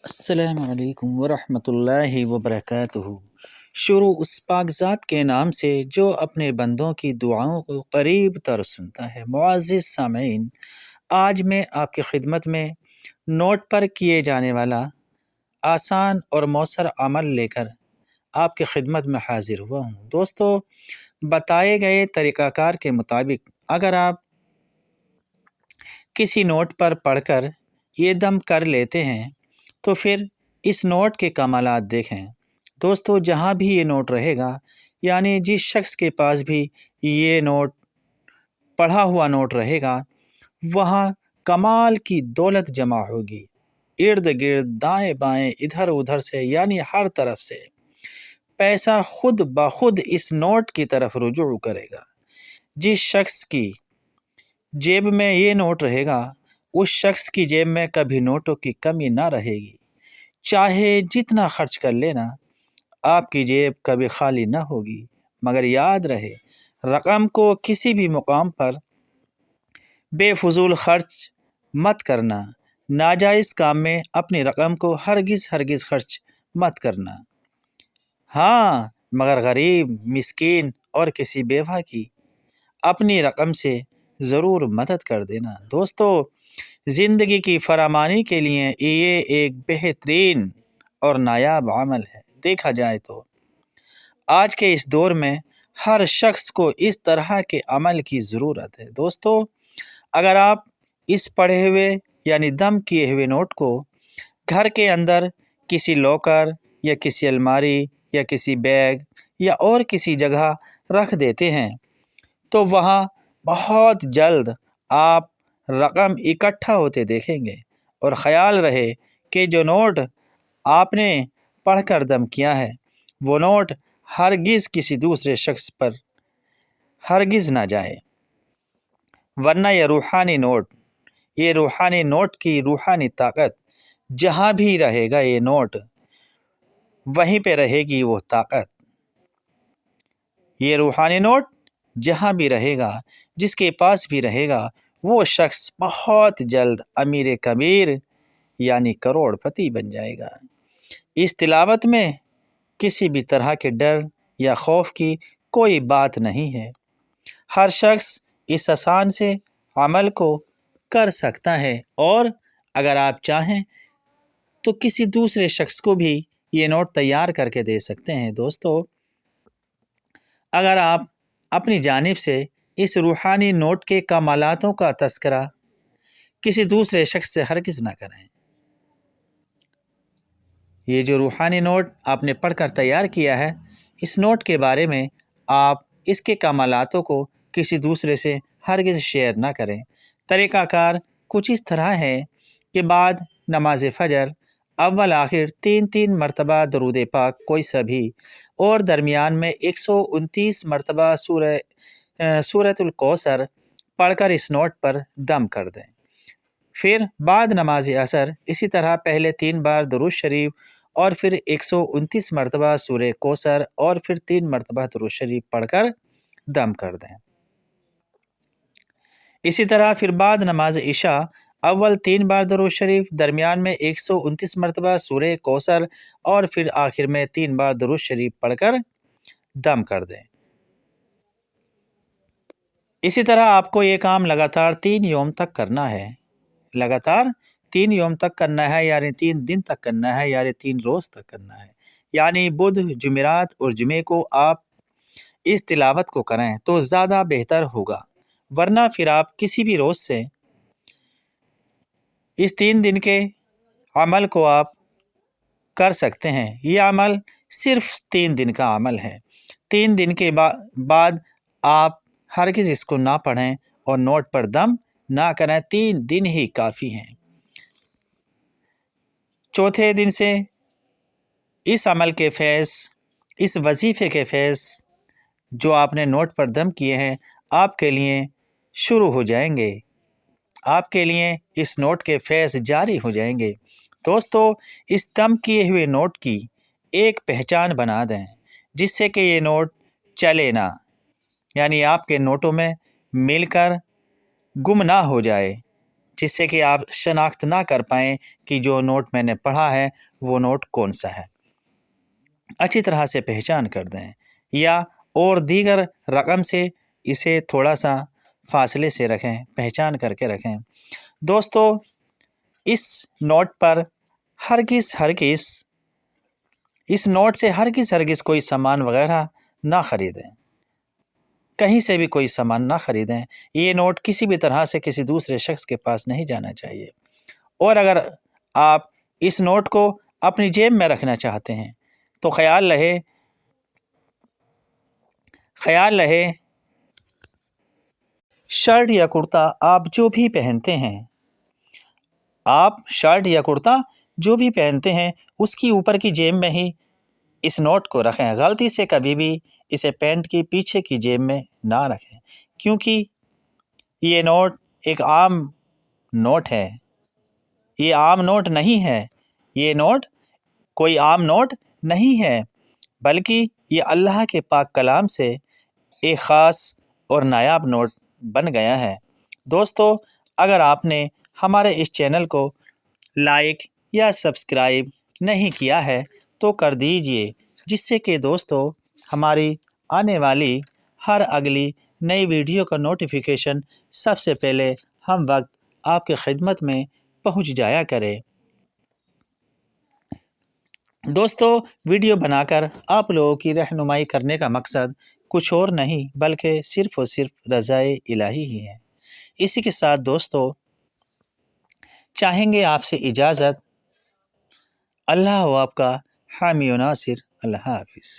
السلام علیکم ورحمۃ اللہ وبرکاتہ۔ شروع اس پاک ذات کے نام سے جو اپنے بندوں کی دعاؤں کو قریب تر سنتا ہے۔ معزز سامعین، آج میں آپ کی خدمت میں نوٹ پر کیے جانے والا آسان اور مؤثر عمل لے کر آپ کی خدمت میں حاضر ہوا ہوں۔ دوستو، بتائے گئے طریقہ کار کے مطابق اگر آپ کسی نوٹ پر پڑھ کر یہ دم کر لیتے ہیں تو پھر اس نوٹ کے کمالات دیکھیں۔ دوستو، جہاں بھی یہ نوٹ رہے گا، یعنی جس شخص کے پاس بھی یہ نوٹ پڑھا ہوا نوٹ رہے گا، وہاں کمال کی دولت جمع ہوگی۔ ارد گرد، دائیں بائیں، ادھر ادھر سے، یعنی ہر طرف سے پیسہ خود بخود اس نوٹ کی طرف رجوع کرے گا۔ جس شخص کی جیب میں یہ نوٹ رہے گا، اس شخص کی جیب میں کبھی نوٹوں کی کمی نہ رہے گی۔ چاہے جتنا خرچ کر لینا، آپ کی جیب کبھی خالی نہ ہوگی۔ مگر یاد رہے، رقم کو کسی بھی مقام پر بے فضول خرچ مت کرنا۔ ناجائز کام میں اپنی رقم کو ہرگز خرچ مت کرنا۔ ہاں، مگر غریب، مسکین اور کسی بیوہ کی اپنی رقم سے ضرور مدد کر دینا۔ دوستو، زندگی کی فراوانی کے لیے یہ ایک بہترین اور نایاب عمل ہے۔ دیکھا جائے تو آج کے اس دور میں ہر شخص کو اس طرح کے عمل کی ضرورت ہے۔ دوستو، اگر آپ اس پڑھے ہوئے یعنی دم کیے ہوئے نوٹ کو گھر کے اندر کسی لاکر یا کسی الماری یا کسی بیگ یا اور کسی جگہ رکھ دیتے ہیں تو وہاں بہت جلد آپ رقم اکٹھا ہوتے دیکھیں گے۔ اور خیال رہے کہ جو نوٹ آپ نے پڑھ کر دم کیا ہے، وہ نوٹ ہرگز کسی دوسرے شخص پر ہرگز نہ جائے، ورنہ یہ روحانی نوٹ کی روحانی طاقت جہاں بھی رہے گا، یہ نوٹ وہیں پہ رہے گی وہ طاقت۔ یہ روحانی نوٹ جہاں بھی رہے گا، جس کے پاس بھی رہے گا، وہ شخص بہت جلد امیر کبیر یعنی کروڑ پتی بن جائے گا۔ اس تلاوت میں کسی بھی طرح کے ڈر یا خوف کی کوئی بات نہیں ہے۔ ہر شخص اس آسان سے عمل کو کر سکتا ہے، اور اگر آپ چاہیں تو کسی دوسرے شخص کو بھی یہ نوٹ تیار کر کے دے سکتے ہیں۔ دوستو، اگر آپ اپنی جانب سے اس روحانی نوٹ کے کمالاتوں کا تذکرہ کسی دوسرے شخص سے ہرگز نہ کریں۔ یہ جو روحانی نوٹ آپ نے پڑھ کر تیار کیا ہے، اس نوٹ کے بارے میں آپ اس کے کمالاتوں کو کسی دوسرے سے ہرگز شیئر نہ کریں۔ طریقہ کار کچھ اس طرح ہے کہ بعد نماز فجر اول آخر 3 مرتبہ درود پاک کوئی سا بھی، اور درمیان میں 129 مرتبہ سورۃ الکوثر پڑھ کر اس نوٹ پر دم کر دیں۔ پھر بعد نماز عصر اسی طرح پہلے 3 بار درود شریف اور پھر 129 مرتبہ سورہ کوثر اور پھر 3 مرتبہ درود شریف پڑھ کر دم کر دیں۔ اسی طرح پھر بعد نماز عشاء اول 3 بار درود شریف، درمیان میں 129 مرتبہ سورہ کوثر اور پھر آخر میں 3 بار درود شریف پڑھ کر دم کر دیں۔ اسی طرح آپ کو یہ کام لگاتار 3 یوم تک کرنا ہے۔ لگاتار 3 یوم تک کرنا ہے، یعنی 3 دن تک کرنا ہے، یعنی 3 روز تک کرنا ہے۔ یعنی بدھ، جمعرات اور جمعے کو آپ اس تلاوت کو کریں تو زیادہ بہتر ہوگا، ورنہ پھر آپ کسی بھی روز سے اس 3 دن کے عمل کو آپ کر سکتے ہیں۔ یہ عمل صرف 3 دن کا عمل ہے۔ 3 دن کے بعد آپ ہرگز اس کو نہ پڑھیں اور نوٹ پر دم نہ کریں۔ 3 دن ہی کافی ہیں۔ چوتھے دن سے اس عمل کے فیض، اس وظیفے کے فیض جو آپ نے نوٹ پر دم کیے ہیں، آپ کے لیے شروع ہو جائیں گے۔ آپ کے لیے اس نوٹ کے فیض جاری ہو جائیں گے۔ دوستو، اس دم کیے ہوئے نوٹ کی ایک پہچان بنا دیں، جس سے کہ یہ نوٹ چلے نہ، یعنی آپ کے نوٹوں میں مل کر گم نہ ہو جائے۔ جس سے کہ آپ شناخت نہ کر پائیں کہ جو نوٹ میں نے پڑھا ہے وہ نوٹ کون سا ہے، اچھی طرح سے پہچان کر دیں، یا اور دیگر رقم سے اسے تھوڑا سا فاصلے سے رکھیں، پہچان کر کے رکھیں۔ دوستو، اس نوٹ پر ہرگز اس نوٹ سے ہرگز کوئی سامان وغیرہ نہ خریدیں، کہیں سے بھی کوئی سامان نہ خریدیں۔ یہ نوٹ کسی بھی طرح سے کسی دوسرے شخص کے پاس نہیں جانا چاہیے، اور اگر آپ اس نوٹ کو اپنی جیب میں رکھنا چاہتے ہیں تو خیال رہے شرٹ یا کرتا آپ جو بھی پہنتے ہیں، اس کی اوپر کی جیب میں ہی اس نوٹ کو رکھیں۔ غلطی سے کبھی بھی اسے پینٹ کی پیچھے کی جیب میں نہ رکھیں، کیونکہ یہ نوٹ ایک عام نوٹ ہے، یہ عام نوٹ نہیں ہے، یہ نوٹ کوئی عام نوٹ نہیں ہے، بلکہ یہ اللہ کے پاک کلام سے ایک خاص اور نایاب نوٹ بن گیا ہے۔ دوستو، اگر آپ نے ہمارے اس چینل کو لائک یا سبسکرائب نہیں کیا ہے تو کر دیجئے، جس سے کہ دوستو ہماری آنے والی ہر اگلی نئی ویڈیو کا نوٹیفیکیشن سب سے پہلے ہم وقت آپ کے خدمت میں پہنچ جایا کرے۔ دوستو، ویڈیو بنا کر آپ لوگوں کی رہنمائی کرنے کا مقصد کچھ اور نہیں بلکہ صرف اور صرف رضائے الہی ہی ہے۔ اسی کے ساتھ دوستو چاہیں گے آپ سے اجازت۔ اللہ ہو آپ کا حامی و ناصر۔ اللہ حافظ۔